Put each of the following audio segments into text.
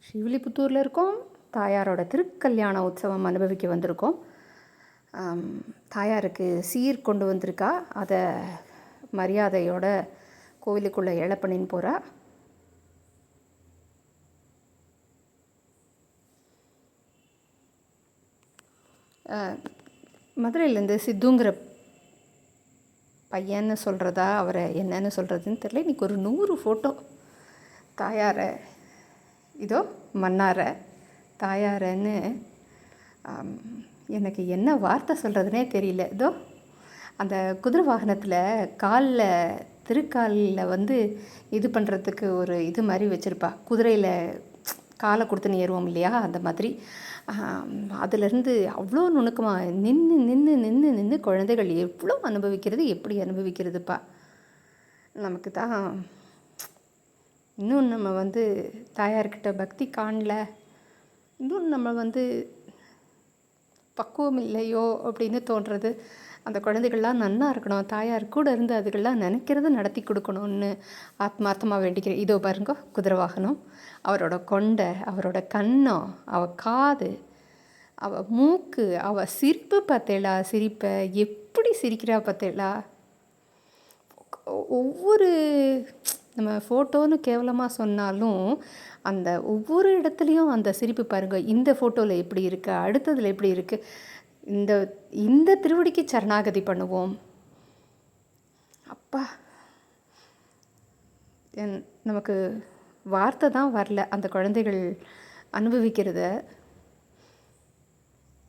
ஸ்ரீவில்லிபுத்தூரில் இருக்கோம். தாயாரோட திருக்கல்யாண உற்சவம் அனுபவிக்க வந்திருக்கோம். தாயாருக்கு சீர் கொண்டு வந்திருக்கா. அதை மரியாதையோட கோவிலுக்குள்ளே எழப்பண்ணின்னு போகிறா. மதுரையிலேருந்து சித்துங்கிற பையன்னு சொல்கிறதா அவரை என்னன்னு சொல்கிறதுன்னு தெரியல. இன்றைக்கி ஒரு 100 ஃபோட்டோ தாயாரை, இதோ மன்னாரை தாயாரன்னு எனக்கு என்ன வார்த்தை சொல்கிறதுனே தெரியல. இதோ அந்த குதிரை வாகனத்தில் காலில் திருக்காலில் இது பண்ணுறதுக்கு ஒரு இது மாதிரி வச்சுருப்பா. குதிரையில் காலை கொடுத்துன்னு ஏறுவோம் இல்லையா, அந்த மாதிரி. அதிலேருந்து அவ்வளோ நுணுக்கமாக நின்று நின்று நின்று நின்று குழந்தைகள் எவ்வளோ அனுபவிக்கிறது, எப்படி அனுபவிக்கிறதுப்பா. நமக்கு தான் இன்னும் நம்ம தாயார்கிட்ட பக்தி காணல, இன்னும் நம்ம பக்குவம் இல்லையோ அப்படின்னு தோன்றது. அந்த குழந்தைகள்லாம் நன்னா இருக்கணும், தாயார் கூட இருந்து அதுகள்லாம் நினைக்கிறத நடத்தி கொடுக்கணும்னு ஆத்மார்த்தமாக வேண்டிக்கிறேன். இதோ பாருங்க குதிரை வாகனம், அவரோட கொண்டை, அவரோட கன்னம், அவள் காது, அவள் மூக்கு, அவள் சிரிப்பு பார்த்தேளா, சிரிப்பை எப்படி சிரிக்கிறா பார்த்தேளா. ஒவ்வொரு நம்ம ஃபோட்டோன்னு கேவலமாக சொன்னாலும் அந்த ஒவ்வொரு இடத்துலையும் அந்த சிரிப்பு பாருங்கள். இந்த ஃபோட்டோவில் எப்படி இருக்குது, அடுத்ததில் எப்படி இருக்குது. இந்த திருவடிக்கு சரணாகதி பண்ணுவோம். அப்பா, நமக்கு வார்த்தை தான் வரல அந்த குழந்தைகள் அனுபவிக்கிறத.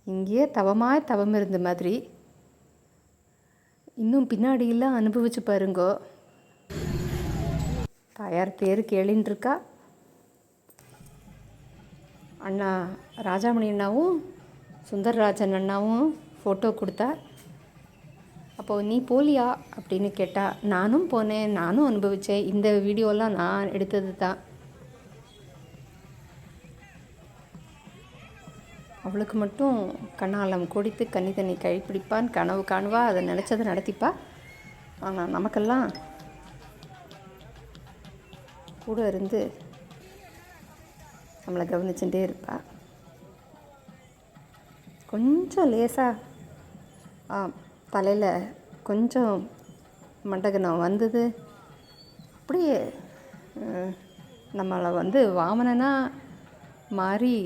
இங்கேயே தவம் இருந்த மாதிரி இன்னும் பின்னாடியெல்லாம் அனுபவிச்சு பாருங்கோ. தாயார் பேர் கேளின்னு இருக்கா. அண்ணா ராஜாமணி அண்ணாவும் சுந்தர்ராஜன் அண்ணாவும் ஃபோட்டோ கொடுத்தா. அப்போது நீ போலியா அப்படின்னு கேட்டால், நானும் போனேன், நானும் அனுபவித்தேன், இந்த வீடியோலாம் நான் எடுத்தது தான். அவளுக்கு மட்டும் கண்ணாலம் கொடித்து கன்னி தண்ணி கழிப்பிடிப்பான் கனவு காணுவா, அதை நினச்சதை நடத்திப்பா. ஆனால் நமக்கெல்லாம் கூட இருந்து நம்மளை கவனிச்சுட்டே இருப்பா. கொஞ்சம் லேசாக தலையில் கொஞ்சம் மண்டகனம் வந்தது, அப்படியே நம்மளை வாமனனா மாறி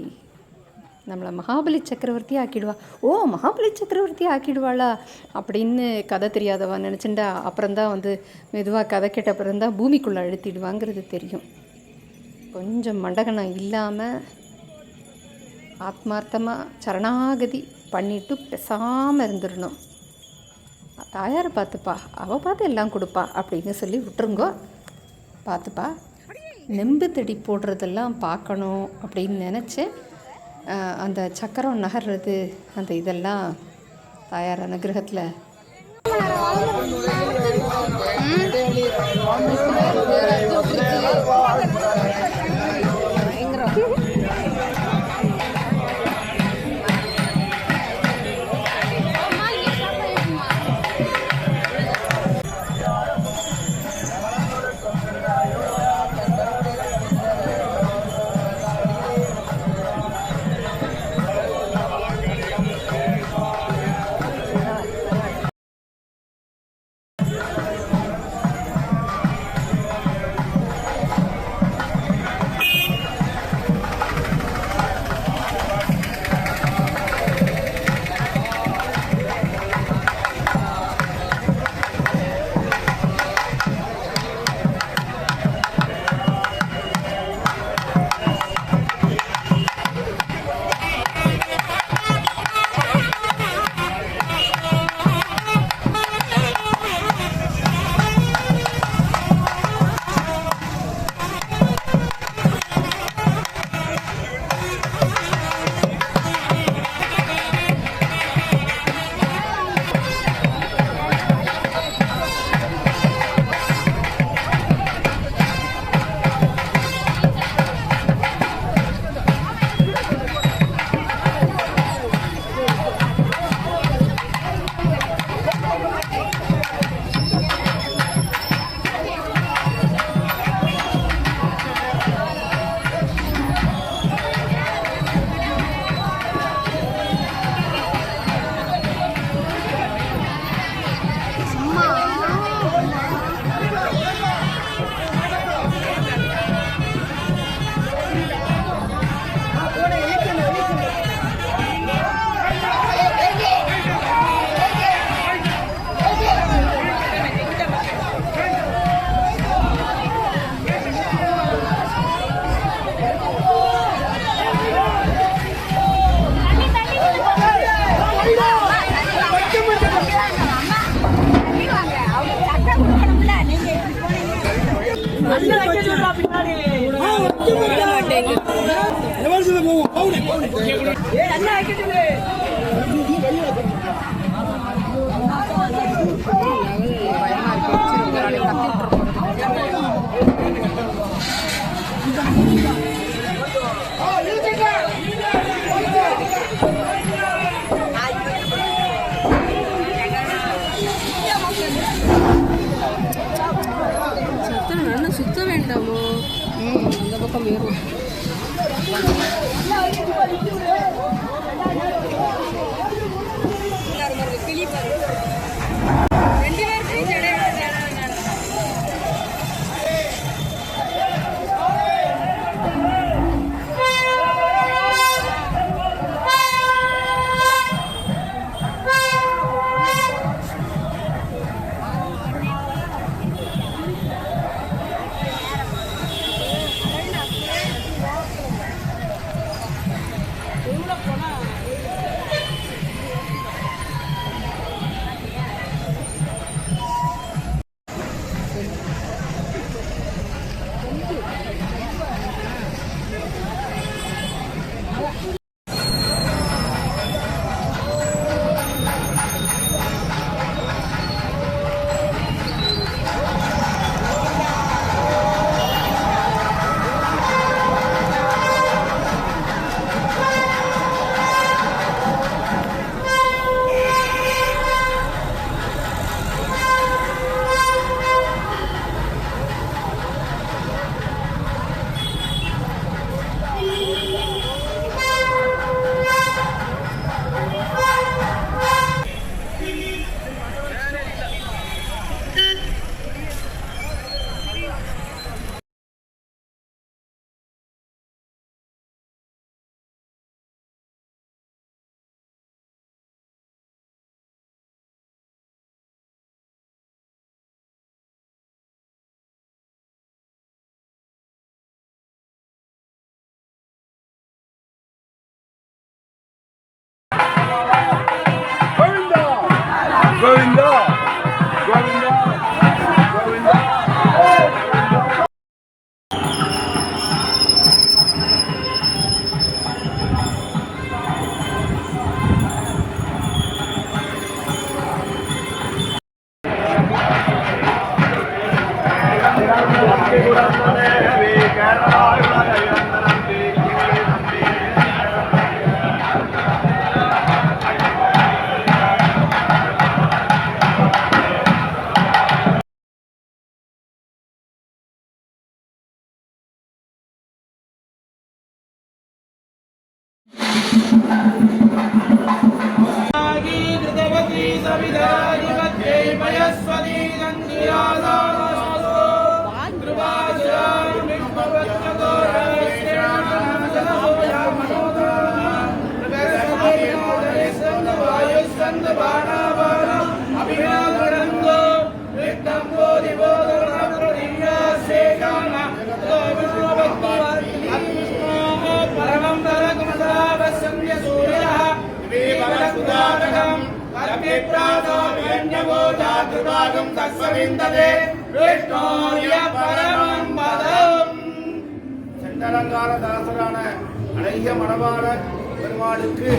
நம்மளை மகாபலி சக்கரவர்த்தி ஆக்கிடுவா. ஓ, மகாபலி சக்கரவர்த்தி ஆக்கிடுவாளா அப்படின்னு கதை தெரியாதவா நினச்சிண்டா அப்புறம்தான் மெதுவாக கதை கேட்ட அப்புறம்தான் பூமிக்குள்ளே அழுத்திடுவாங்கிறது தெரியும். கொஞ்சம் மண்டகனம் இல்லாமல் ஆத்மார்த்தமாக சரணாகதி பண்ணிவிட்டு பேசாமல் இருந்துடணும். தாயாரை பார்த்துப்பா, அவள் பார்த்து எல்லாம் கொடுப்பா அப்படின்னு சொல்லி விட்டுருங்கோ. பார்த்துப்பா, நெம்பு தடி போடுறதெல்லாம் பார்க்கணும் அப்படின்னு நினச்சேன். அந்த சக்கரம் நகர்றது, அந்த இதெல்லாம் தாயார் அனுகிரகத்தில் சுத்த வேண்டாமோ அந்த பக்கம் ஏறும். செண்டலங்காரதாசரான அழகிய மணவாள பெருமாளுக்கு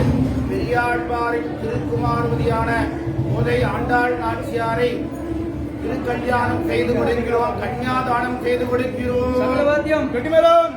பெரியாழ்வாரின் திருக்குமாரதியான கோதை ஆண்டாள் நாச்சியாரை திருக்கல்யாணம் செய்து கொடுக்கிறோம், கன்யாதானம் செய்து கொடுக்கிறோம்.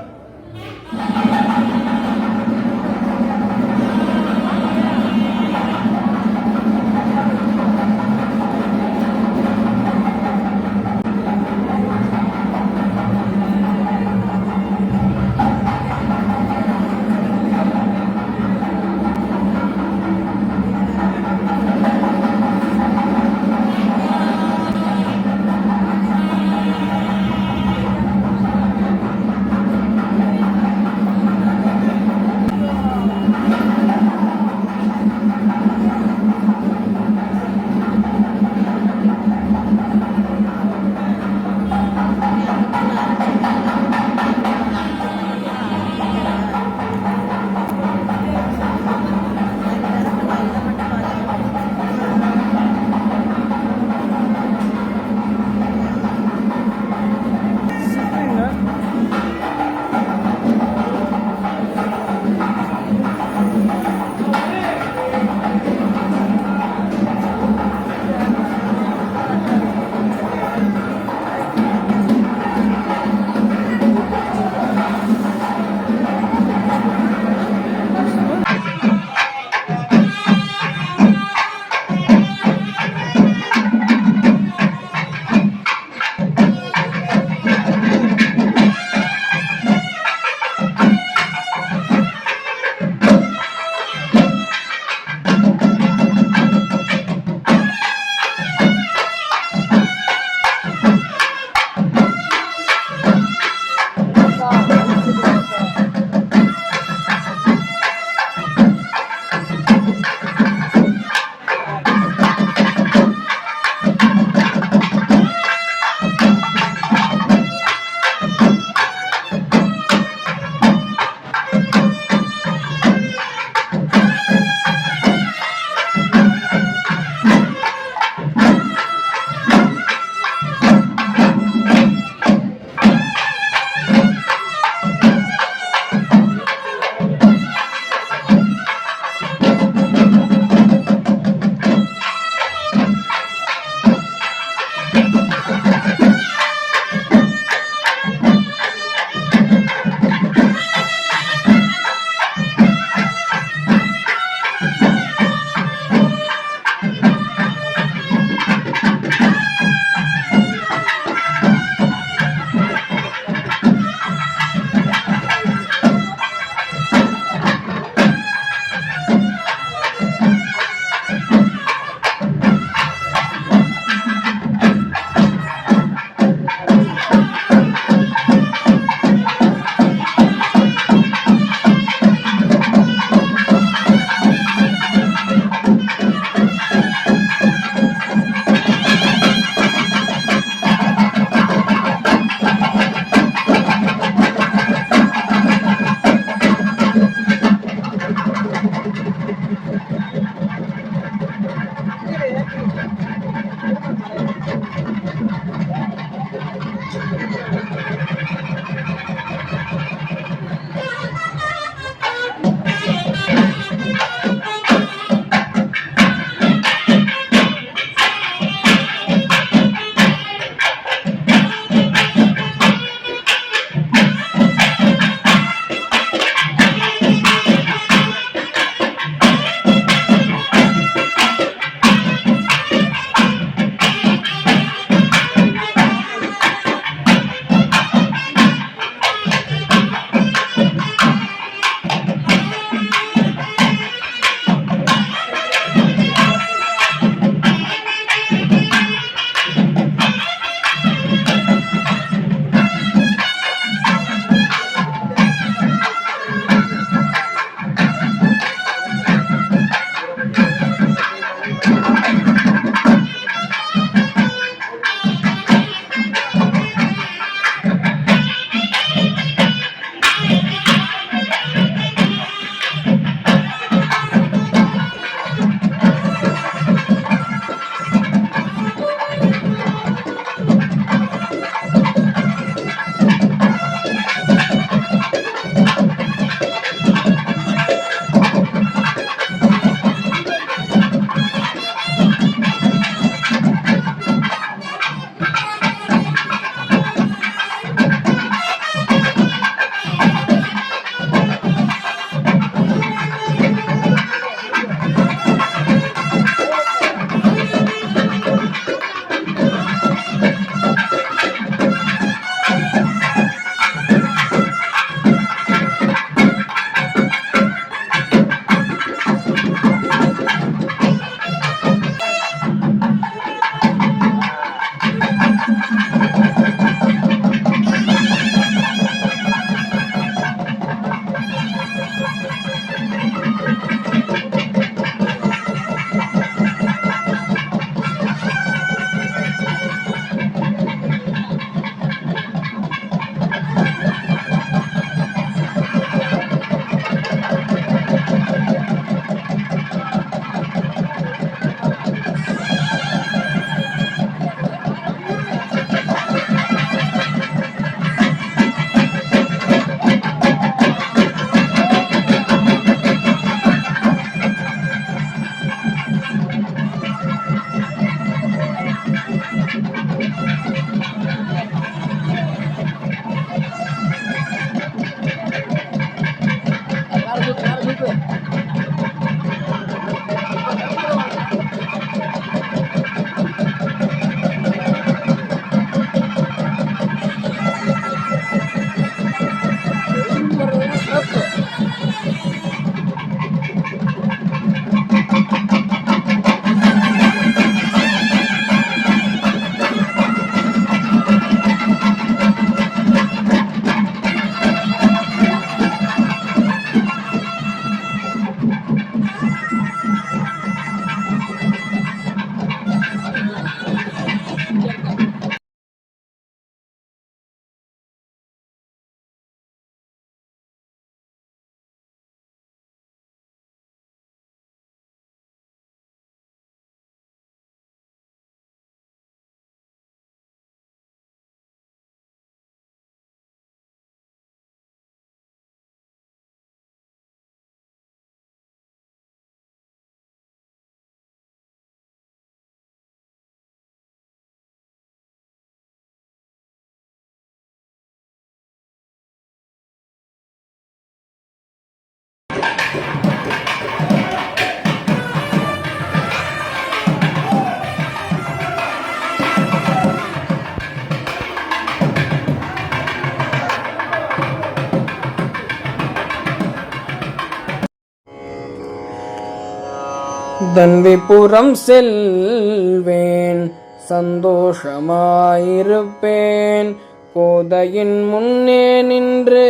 தன்விபுரம் செல்வேன் சந்தோஷமாயிருப்பேன். கோதையின் முன்னே நின்று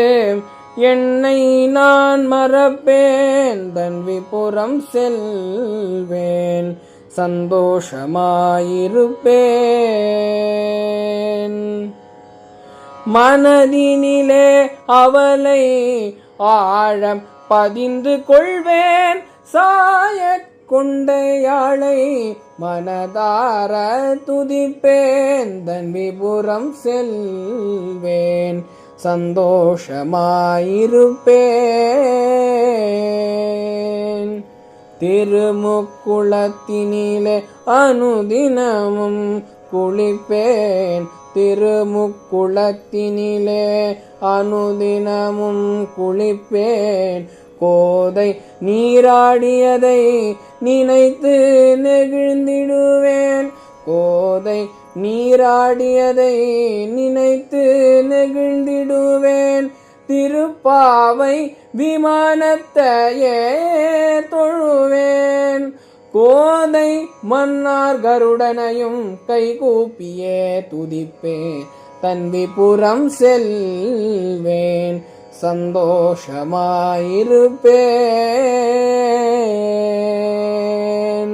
என்னை நான் மறப்பேன். தன்விபுரம் செல்வேன் சந்தோஷமாயிருப்பேன். மனதினிலே அவளை ஆழம் பதிந்து கொள்வேன். சாய கொண்டையாளை மனதார துதிப்பேன். தன்விபுரம் செல்வேன் சந்தோஷமாயிருப்பேன். திருமுக்குளத்தினிலே அனுதினமும் குளிப்பேன். திருமுக்குளத்தினிலே அனுதினமும் குளிப்பேன். கோதை நீராடியதை நினைத்து நெகிழ்ந்திடுவேன். கோதை நீராடியதை நினைத்து நெகிழ்ந்திடுவேன். திருப்பாவை விமானத்தையே தொழுவேன். கோதை மன்னார் கருடனையும் கைகூப்பியே துதிப்பேன். தன்விபுரம் செல்வேன் சந்தோஷமாயிருப்பேன்.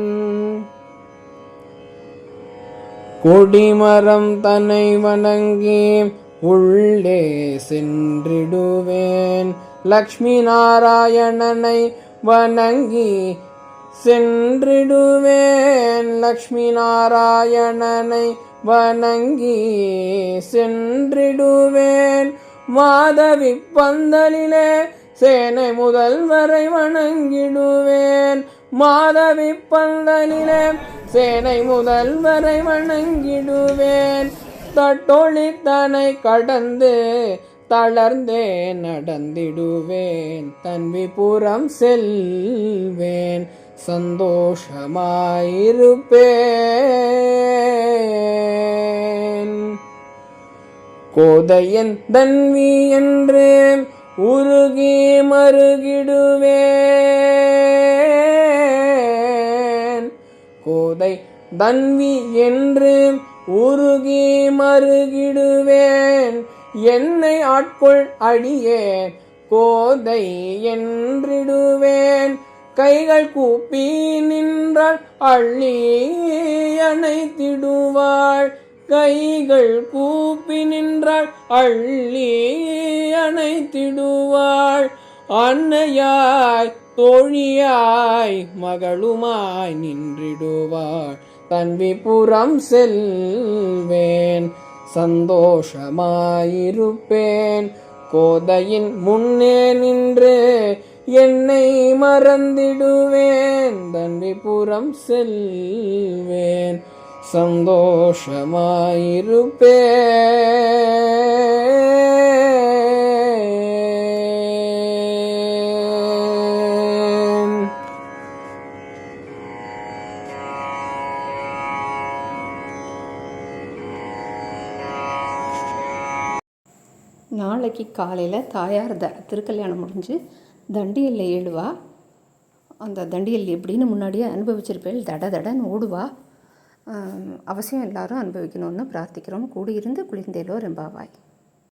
கொடிமரம் தன்னை வணங்கி உள்ளே சென்றிடுவேன். லக்ஷ்மி நாராயணனை வணங்கி சென்றிடுவேன். லக்ஷ்மி நாராயணனை வணங்கி சென்றிடுவேன். மாதவி பந்தலிலே சேனை முதல்வரை வணங்கிடுவேன். மாதவி பந்தலிலே சேனை முதல்வரை வணங்கிடுவேன். தட்டொழித்தனை கடந்து தளர்ந்தே நடந்திடுவேன். தன்விபுரம் செல்வேன் சந்தோஷமாயிருப்பேன். கோதையன் தன்வி என்று உருகி மருகிடுவேன். கோதை தன்வி என்று உருகி மருகிடுவேன். என்னை ஆட்கொள் அடியேன் கோதை என்றிடுவேன். கைகள் கூப்பி நின்றாள் அள்ளி அணைத்திடுவாள். கைகள் கூப்பி நின்றாள் அள்ளி அணைத்திடுவாள். அன்னையாய் தோழியாய் மகளுமாய் நின்றிடுவாள். தன்விபுரம் செல்வேன் சந்தோஷமாயிருப்பேன். கோதையின் முன்னே நின்று என்னை மறந்திடுவேன். தன்விபுரம் செல்வேன் சந்தோஷமாயிருப்பேன். நாளைக்கு காலையில் தாயார் திருக்கல்யாணம் முடிஞ்சு தண்டியலில் ஏழுவா. அந்த தண்டியல் எப்படின்னு முன்னாடியே அனுபவிச்சிருப்பேன். தடன்னு ஓடுவா. அவசியம் எல்லாரும் அனுபவிக்கணும்னு பிரார்த்திக்கிறோம். கூடியிருந்து குளிர்ந்தேலோ ரெம்பாவாய்.